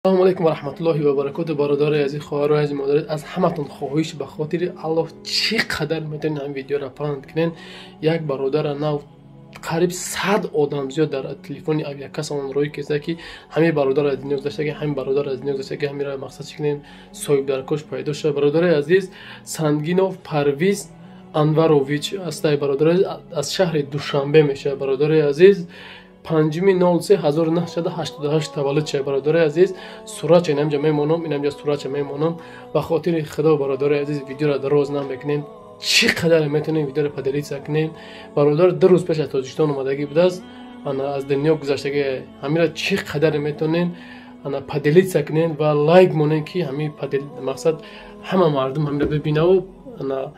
السلام علیکم و رحمت الله و برکاته. برادر عزیز، خواهر عزیز، مادر، از همتون خواهش به خاطر الله چقدر میتونین این ویدیو را پسند کنین. یک برادر نو قریب 100 آدم زیاد در تلفن اویاکس اون روی کسی که همین برادر از نیوز داشته که همین برادر از نیوز داشته که همین را مقصد کنین صاحب در کش پیدا شد. برادر عزیز سنگینوف پرویز انواروویچ است. برادر از شهر دوشنبه میشه. برادر عزیز 5/03/1988 تولد شد. برادر عزیز سوراچ اینجا میمونم، اینجا سوراچ میمونم. به خاطر خدا برادر عزیز ویدیو را دراز نمیکنین. چقدر میتونین ویدیو را پدری سکنین. برادر 2 روز پیش از تاجیکستان اومدگی بود. انا از دنیا گذشتگی همین را چقدر میتونین انا پدلی سکنین و لایک مونین که همین پدل مقصد همه مردم همین را ببینه و انا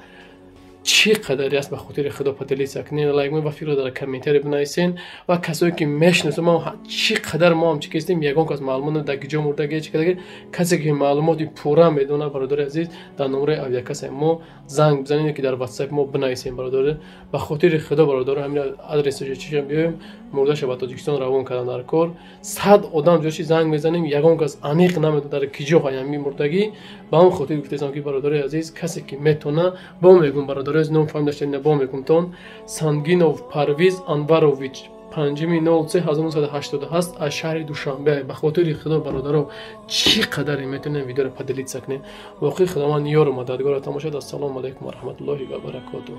چقدر است به خاطر خدا پدلی سکنین لایک و فکر در کامنتری بنویسین. و کسایی که میشناسم ما چقدر ما هم چیکستیم یگان کس معلومات در کجا مردگی چقدر کسی که معلوماتی پورا میدونه برادر عزیز در نمره اویاکس ما زنگ بزنین که در واتساپ ما بنویسین. برادر به خاطر خدا برادر همین آدرس چیشم بیایم مردش به تاجیکستان روان کردن در کار 100 آدم جوشی زنگ میزنیم یگان کس انیق نمیدونه در کجا های مردگی. با اون خاطر گفتم که برادر عزیز کسی که میتونه با میگم برادر از نام فهم داشتین با میگم تون سنگینوف پرویز انواروویچ 5/03/1988 از شهر دوشنبه. به خاطر خدا برادرو چقدر میتونه ویدیو رو پدلیت سکنه. واقعا خداوند یار و مددگار تماشا. السلام علیکم و رحمت الله و برکاته.